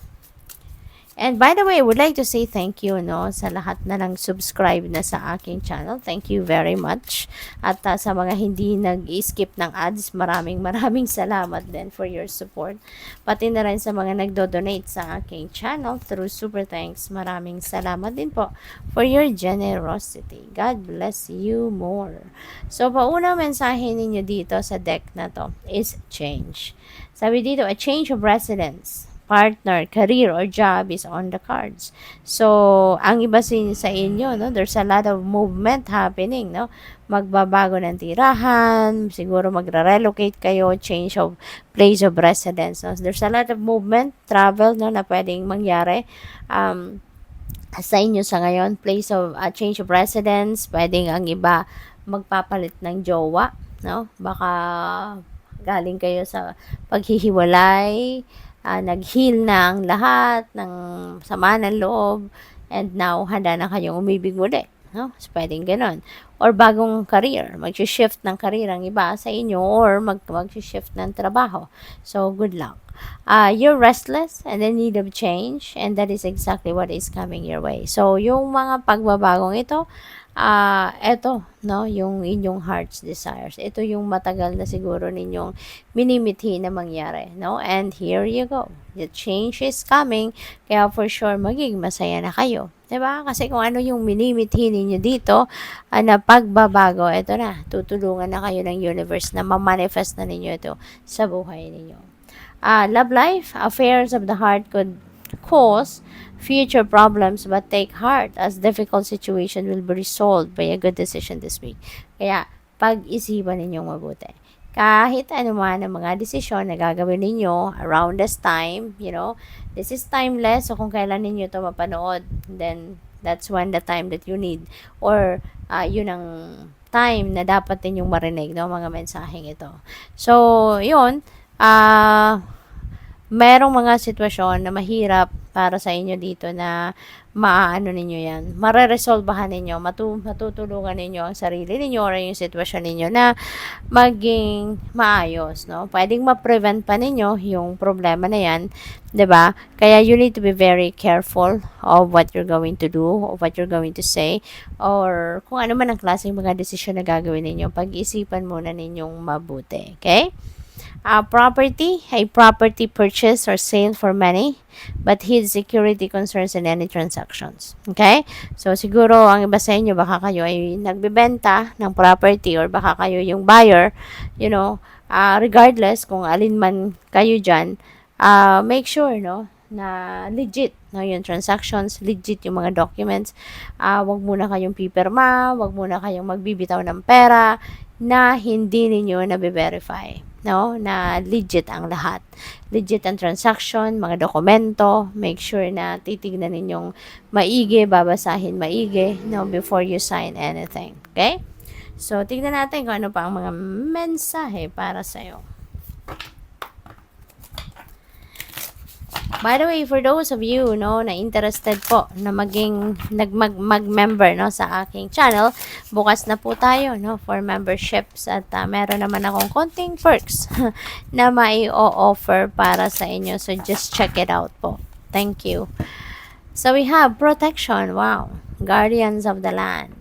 And by the way, I would like to say thank you, no, sa lahat na lang subscribe na sa aking channel. Thank you very much. At sa mga hindi nag-skip ng ads, maraming salamat din for your support. Pati na rin sa mga nagdo-donate sa aking channel through Super Thanks. Maraming salamat din po for your generosity. God bless you more. So, paunang mensahe ninyo dito sa deck na to is change. Sabi dito, a change of residence, partner, career, or job is on the cards. So, ang iba sa inyo, no, there's a lot of movement happening, no? Magbabago ng tirahan, siguro magre-relocate kayo, change of place of residence. No? There's a lot of movement, travel, no, na pwedeng mangyari. Sa inyo sa ngayon, place of change of residence, pwedeng ang iba magpapalit ng jowa, no? Baka galing kayo sa paghihiwalay, nag-heal na ang lahat ng sama ng loob, and now handa na kayong umibig muli, no? So, pwedeng ganon. Or bagong career, mag-shift ng career ang iba sa inyo, or mag-shift ng trabaho. So, good luck. You're restless and in need of change, and that is exactly what is coming your way. So, yung mga pagbabagong ito, eto, no, yung inyong heart's desires. Ito yung matagal na siguro ninyong minimithi na mangyari, no? And here you go. The change is coming, kaya for sure magiging masaya na kayo. 'Di ba? Kasi kung ano yung minimithi ninyo dito, na pagbabago, ito na, tutulungan na kayo ng universe na ma-manifest na ninyo ito sa buhay ninyo. Love life, affairs of the heart could cause future problems, but take heart as difficult situation will be resolved by a good decision this week. Kaya, pag-isipan ninyong mabuti. Kahit ano man ang mga desisyon na gagawin ninyo around this time, you know, this is timeless. So, kung kailan ninyo ito mapanood, then that's when the time that you need. Or, yun ang time na dapat ninyong marinig, no, mga mensaheng ito. So, yun, merong mga sitwasyon na mahirap para sa inyo dito na maaano ninyo yan, mareresolbahan ninyo, matutulungan ninyo ang sarili ninyo or yung sitwasyon ninyo na maging maayos, no? Pwedeng ma-prevent pa ninyo yung problema na yan, 'di ba? Kaya you need to be very careful of what you're going to do, of what you're going to say, or kung ano man ang klaseng mga desisyon na gagawin ninyo, pag-isipan muna ninyong mabuti, okay? Property, a property purchase or sale for money, but hid security concerns in any transactions. Okay? So, siguro, ang iba sa inyo, baka kayo ay nagbebenta ng property or baka kayo yung buyer, you know, regardless kung alin man kayo dyan, make sure, no, na legit, no, yung transactions, legit yung mga documents. Wag muna kayong pipirma, wag muna kayong magbibitaw ng pera na hindi ninyo na-verify, no, na legit ang lahat. Legit ang transaction, mga dokumento, make sure na titignan ninyong maigi, babasahin maigi, no, before you sign anything. Okay? So, tignan natin kung ano pa ang mga mensahe para sa'yo. By the way, for those of you, no, na interested po na mag-member, no, sa aking channel, bukas na po tayo, no, for memberships at meron naman akong konting perks na mai-offer para sa inyo. So, just check it out po. Thank you. So, we have protection. Wow. Guardians of the land.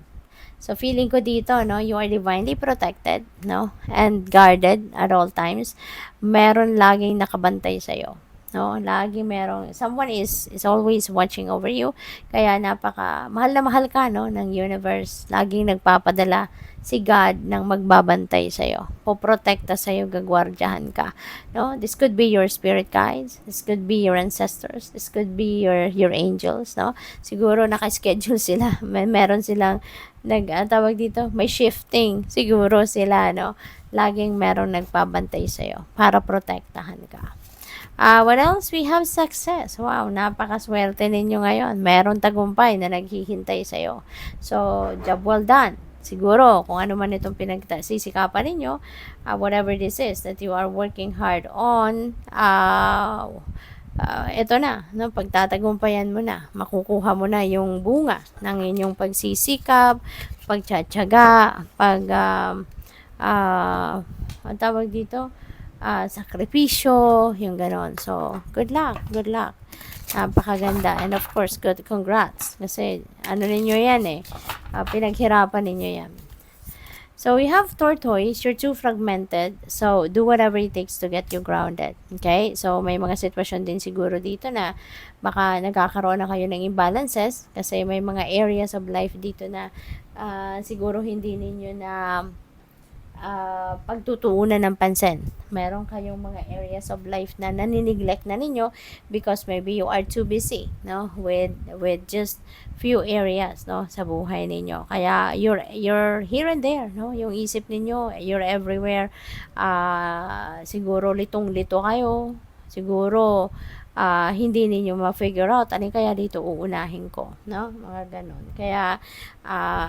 So, feeling ko dito, no, you are divinely protected, no, and guarded at all times. Meron laging nakabantay sa'yo. No, lagi merong someone is always watching over you. Kaya napaka mahal na mahal ka, no, ng universe. Laging nagpapadala si God ng magbabantay sa iyo. Poprotekta sa iyo, gagwardyahan ka. No, this could be your spirit guides. This could be your ancestors. This could be your angels, no. Siguro naka-schedule sila. Meron silang tawag dito, may shifting siguro sila, no. Laging merong nagpabantay sa iyo para protektahan ka. What else? We have success. Wow, napakaswerte ninyo ngayon. Meron tagumpay na naghihintay sa'yo. So, job well done. Siguro, kung ano man itong pinagsisikapan ninyo, whatever this is that you are working hard on, ito na, no, pagtatagumpayan mo na, makukuha mo na yung bunga ng inyong pagsisikap, pagtsatsaga, ang tawag dito, sakripisyo, yung ganon. So, good luck, good luck. Napakaganda. And of course, good congrats. Kasi, ano ninyo yan eh. Pinaghirapan ninyo yan. So, we have tortoise. You're too fragmented. So, do whatever it takes to get you grounded. Okay? So, may mga sitwasyon din siguro dito na baka nagkakaroon na kayo ng imbalances kasi may mga areas of life dito na siguro hindi ninyo na pagtutuunan ng pansin. Meron kayong mga areas of life na nanineglect na ninyo because maybe you are too busy, no, with just few areas, no, sa buhay ninyo. Kaya you're here and there, no, yung isip ninyo, you're everywhere. Siguro litong-lito kayo. Siguro hindi ninyo ma-figure out ano kaya dito uunahin ko, no, mga ganon. Kaya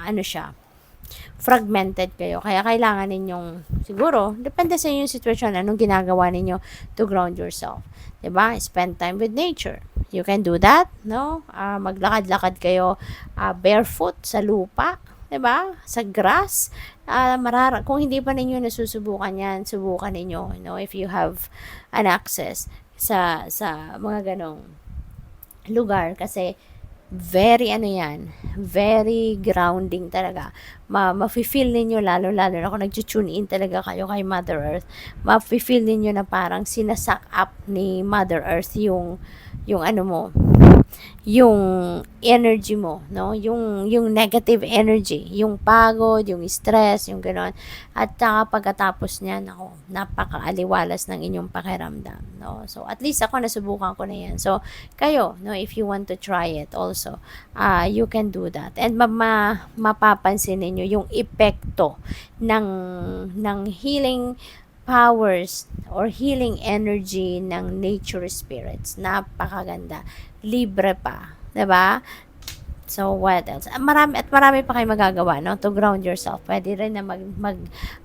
ano siya, fragmented kayo. Kaya kailangan ninyong, siguro, depende sa inyong situation, anong ginagawa ninyo to ground yourself. Diba? Spend time with nature. You can do that, no? Maglakad-lakad kayo barefoot sa lupa, diba? Sa grass. Kung hindi pa ninyo nasusubukan yan, subukan ninyo, no? If you have an access sa mga ganong lugar. Kasi, very very grounding talaga. Mafe-feel ninyo lalo na kung nag-tune in talaga kayo kay Mother Earth, mafe-feel ninyo na parang sinasak up ni Mother Earth yung ano mo, yung energy mo, no? Yung negative energy, yung pagod, yung stress, yung gano'n. At saka pagkatapos niyan, ako, napakaaliwalas ng inyong pakiramdam, no? So, at least ako nasubukan ko na yan. So, kayo, no, if you want to try it also, you can do that. And mapapansin ninyo yung epekto ng healing powers or healing energy ng nature spirits. Napakaganda. Libre pa. 'Di ba? So, what else? Marami pa kayo magagawa, no? To ground yourself. Pwede rin na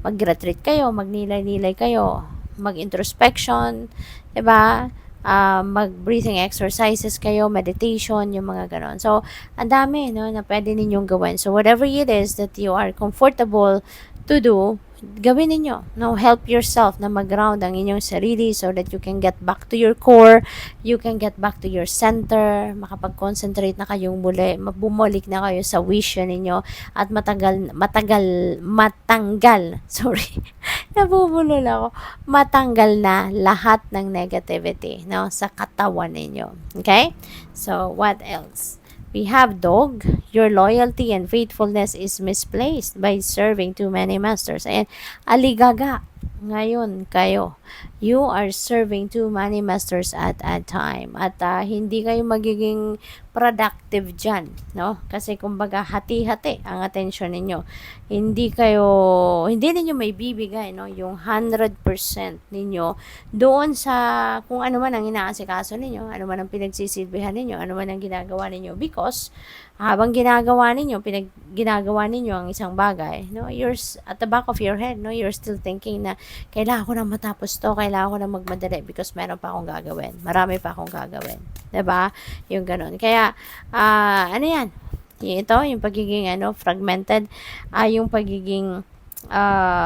mag-retreat kayo, magnilay-nilay kayo, mag-introspection, 'di ba? Mag-breathing exercises kayo, meditation, yung mga ganon. So, ang dami, no, na pwede ninyong gawin. So, whatever it is that you are comfortable to do, gawin ninyo, no? Help yourself na mag-ground ang inyong sarili so that you can get back to your core, you can get back to your center, makapag-concentrate na kayong muli, bumalik na kayo sa vision ninyo, at matanggal, sorry, nabubulol ako, matanggal na lahat ng negativity, no, sa katawan ninyo. Okay? So, what else? We have dog. Your loyalty and faithfulness is misplaced by serving too many masters. And aligaga, ngayon kayo. You are serving too many masters at a time. At hindi kayo magiging productive dyan, no? Kasi kumbaga hati-hati ang attention ninyo. Hindi ninyo may bibigay, no? Yung 100% ninyo doon sa kung ano man ang inaasikaso ninyo, ano man ang pinagsisilbihan ninyo, ano man ang ginagawa ninyo, because habang ginagawa ninyo ang isang bagay, no, you're at the back of your head, no, you're still thinking na kailangan ko na matapos to, kailangan ko na magmadali because meron pa akong gagawin, marami pa akong gagawin, 'di ba? Yung ganun. Kaya ano 'yan? Ito yung pagiging fragmented, yung pagiging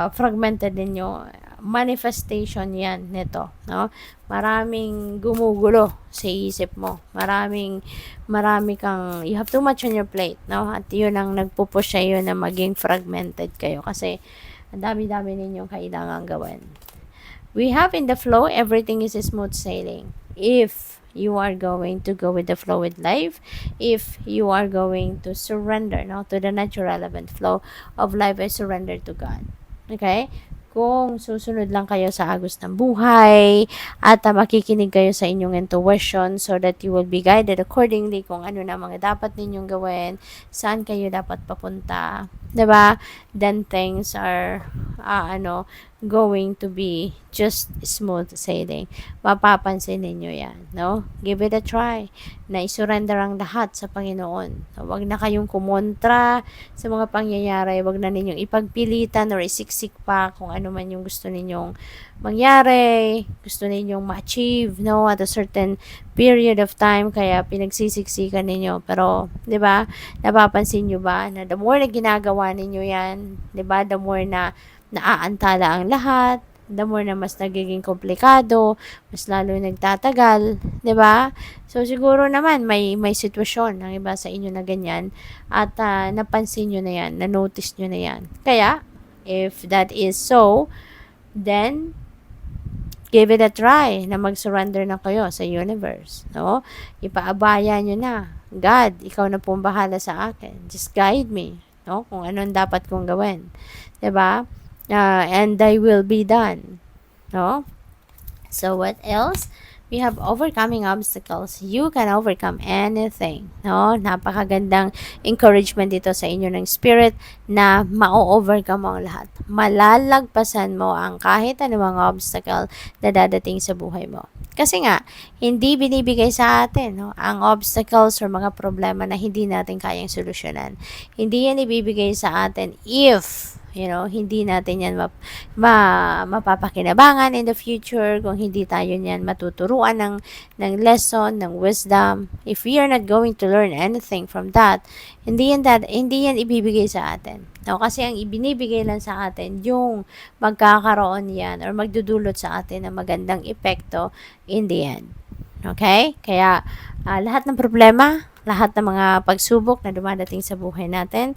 fragmented ninyo, manifestation yan nito, no? Maraming gumugulo sa isip mo. Marami kang, you have too much on your plate, no? At yun ang nagpupush sa'yo na maging fragmented kayo kasi ang dami-dami ninyong kailangan gawin. We have in the flow, everything is smooth sailing. If you are going to go with the flow with life, if you are going to surrender, no, to the natural relevant flow of life, I surrender to God. Okay? Kung susunod lang kayo sa agos ng buhay at makikinig kayo sa inyong intuition so that you will be guided accordingly kung ano na mga dapat ninyong gawin, saan kayo dapat papunta, 'di ba? Then things are going to be just smooth sailing. Mapapansin ninyo yan, no? Give it a try. Na isurrender ang lahat sa Panginoon. Huwag na kayong kumontra sa mga pangyayari. Huwag na ninyong ipagpilitan or isiksik pa kung ano man yung gusto ninyong mangyari, gusto ninyong ma-achieve, no? At a certain period of time, kaya pinagsisiksikan ninyo. Pero, di ba, napapansin nyo ba na the more na ginagawa ninyo yan, di ba, the more na naaantala ang lahat, the more na mas nagiging komplikado, mas lalo nagtatagal, 'di ba? So siguro naman may sitwasyon ng iba sa inyo na ganyan at napansin niyo na 'yan, na-notice niyo na 'yan. Kaya if that is so, then give it a try na mag-surrender na kayo sa universe, no? Ipaabaya niyo na, God, ikaw na pong bahala sa akin. Just guide me, no? Kung anong dapat kong gawin, 'di ba? And thy will be done. No? So what else? We have overcoming obstacles. You can overcome anything. No? Napakagandang encouragement dito sa inyo ng spirit na ma-overcome mo ang lahat. Malalagpasan mo ang kahit anumang obstacle na dadating sa buhay mo. Kasi nga, hindi binibigay sa atin ang obstacles or mga problema na hindi natin kayang solusyonan. Hindi yan ibibigay sa atin if hindi natin yan mapapakinabangan in the future, kung hindi tayo niyan matuturuan ng lesson, ng wisdom. If we are not going to learn anything from that, hindi yan ibibigay sa atin. No, kasi ang ibinibigay lang sa atin yung magkakaroon yan or magdudulot sa atin ng magandang epekto in the end. Okay? Kaya lahat ng problema, lahat ng mga pagsubok na dumadating sa buhay natin,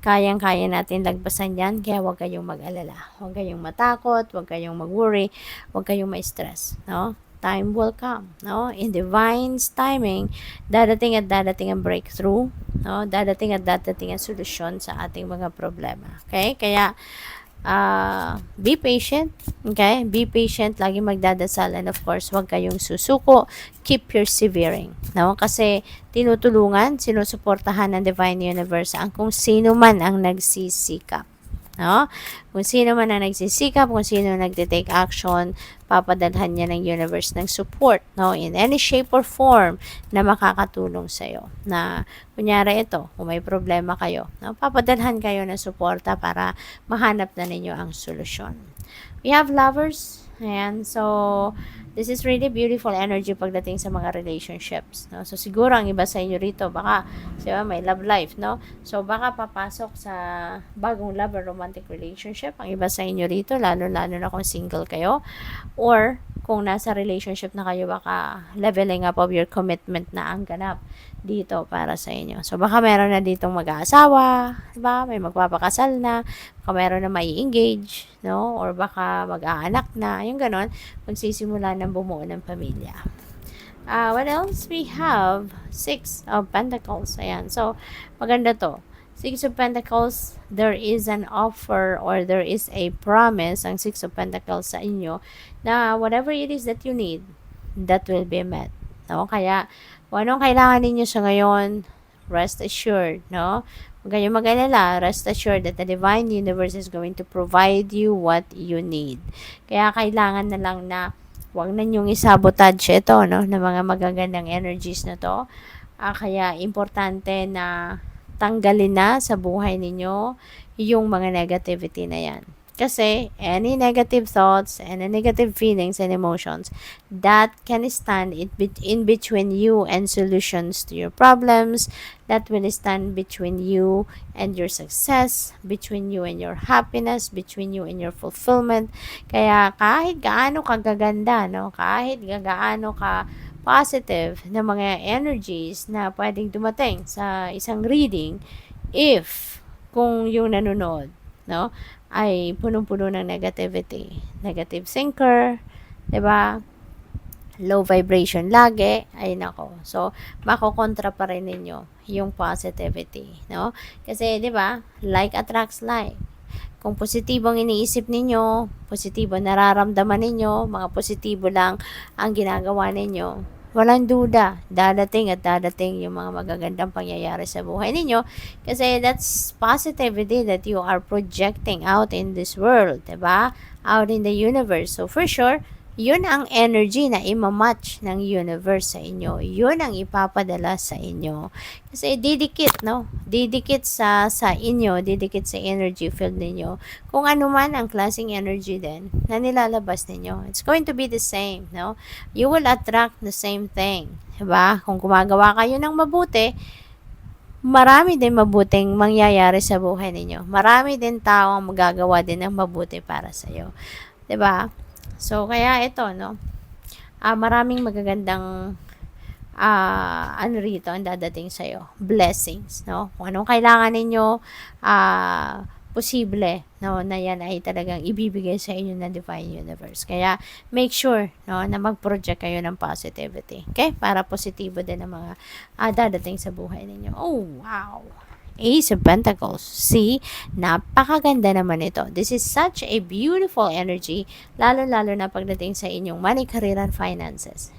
kayang-kaya natin lagpasan yan, kaya huwag kayong mag-alala. Huwag kayong matakot, huwag kayong mag-worry, huwag kayong ma-stress, no? Time will come, no? In divine's timing, dadating ang breakthrough, no? Dadating ang solusyon sa ating mga problema. Okay? Kaya, be patient, okay? Be patient, lagi magdadasal, and of course, huwag kayong susuko, keep persevering, no? Kasi sinusuportahan ng Divine Universe ang kung sino man ang nagsisikap, no? Kung sino man ang nagsisikap, kung sino nagte-take action, papadalhan niya ng universe ng support, no? In any shape or form na makakatulong sa'yo. Na, kunyari ito, kung may problema kayo, no? Papadalhan kayo ng suporta para mahanap na ninyo ang solusyon. We have lovers. Ayan, so this is really beautiful energy pagdating sa mga relationships, no? So siguro ang iba sa inyo rito baka, diba, may love life, no? So baka papasok sa bagong love or romantic relationship ang iba sa inyo rito, lalo-lalo na kung single kayo, or kung nasa relationship na kayo, baka leveling up of your commitment na ang ganap dito para sa inyo. So, baka meron na ditong mag-aasawa, diba? May magpapakasal na, baka meron na may engage, no? Or baka mag-aanak na, yung ganon, magsisimula ng bumuo ng pamilya. What else? We have Six of Pentacles. Ayan. So, maganda to. Six of Pentacles, there is an offer or there is a promise ang Six of Pentacles sa inyo na whatever it is that you need, that will be met. No? Kaya, kung anong kailangan ninyo sa ngayon, rest assured, no? Huwag kayong mag-alala, rest assured that the divine universe is going to provide you what you need. Kaya kailangan na lang na huwag na nyong isabotage ito, no? Na mga magagandang energies na to. Kaya importante na tanggalin na sa buhay ninyo yung mga negativity na yan. Kasi any negative thoughts and negative feelings and emotions that can stand in between you and solutions to your problems, that will stand between you and your success, between you and your happiness, between you and your fulfillment. Kaya kahit gaano ka gaganda, no? Kahit gaano ka positive na mga energies na pwedeng dumating sa isang reading, if kung yung nanonood, no, ay punong-puno ng negativity, negative thinker, 'di ba? Low vibration lagi, ay nako. So, makokontra pa rin ninyo yung positivity, no? Kasi 'di ba? Like attracts like. Kung positibo ang iniisip ninyo, positibo nararamdaman ninyo, mga positibo lang ang ginagawa ninyo, walang duda, dadating at dadating yung mga magagandang pangyayari sa buhay ninyo. Kasi that's positivity that you are projecting out in this world, diba? Out in the universe. So for sure, yun ang energy na imamatch ng universe sa inyo. Yun ang ipapadala sa inyo. Kasi didikit, no? Didikit sa inyo, didikit sa energy field ninyo. Kung ano man ang klaseng energy din na nilalabas ninyo, it's going to be the same, no? You will attract the same thing. Diba? Kung gumagawa kayo ng mabuti, marami din mabuting mangyayari sa buhay ninyo. Marami din tao ang magagawa din ng mabuti para sa iyo. 'Di ba? So kaya ito, no. Maraming magagandang ano rito ang dadating sa iyo. Blessings, no. Kung anong kailangan ninyo, posible, no, na yan ay talagang ibibigay sa inyo ng divine universe. Kaya make sure, no, na mag-project kayo ng positivity. Okay? Para positibo din ang mga dadating sa buhay ninyo. Oh, wow! Ace of Pentacles. See? Napakaganda naman ito. This is such a beautiful energy, lalo-lalo na pagdating sa inyong money, career, and finances.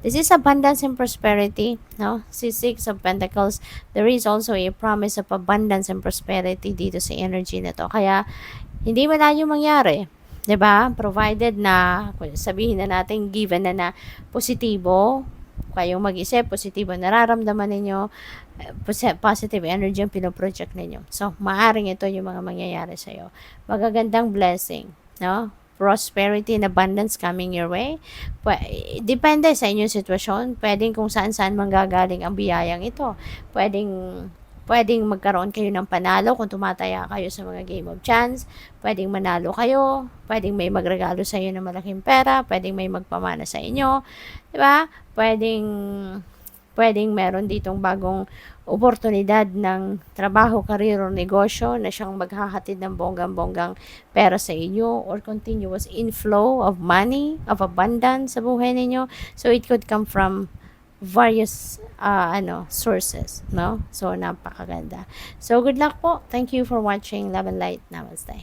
This is abundance and prosperity, no? Si Six of Pentacles, there is also a promise of abundance and prosperity dito sa energy na to. Kaya, hindi malayo mangyari. 'Di ba? Provided na, sabihin na natin, given na positibo, kayong mag-isip, positibo nararamdaman ninyo, positive energy ang pinoproject ninyo. So, maaring ito yung mga mangyayari sa'yo. Magagandang blessing, no? Prosperity and abundance coming your way. Depende sa inyong sitwasyon. Pwedeng kung saan-saan manggagaling ang biyayang ito. Pwedeng magkaroon kayo ng panalo kung tumataya kayo sa mga game of chance. Pwedeng manalo kayo. Pwedeng may magregalo sa iyo ng malaking pera. Pwedeng may magpamana sa inyo. Diba? Pwedeng meron ditong bagong oportunidad ng trabaho, karir o negosyo na siyang maghahatid ng bonggang-bonggang pera sa inyo, or continuous inflow of money, of abundance sa buhay ninyo. So it could come from various sources, no? So napakaganda. So good luck po. Thank you for watching. Love and light. Namaste.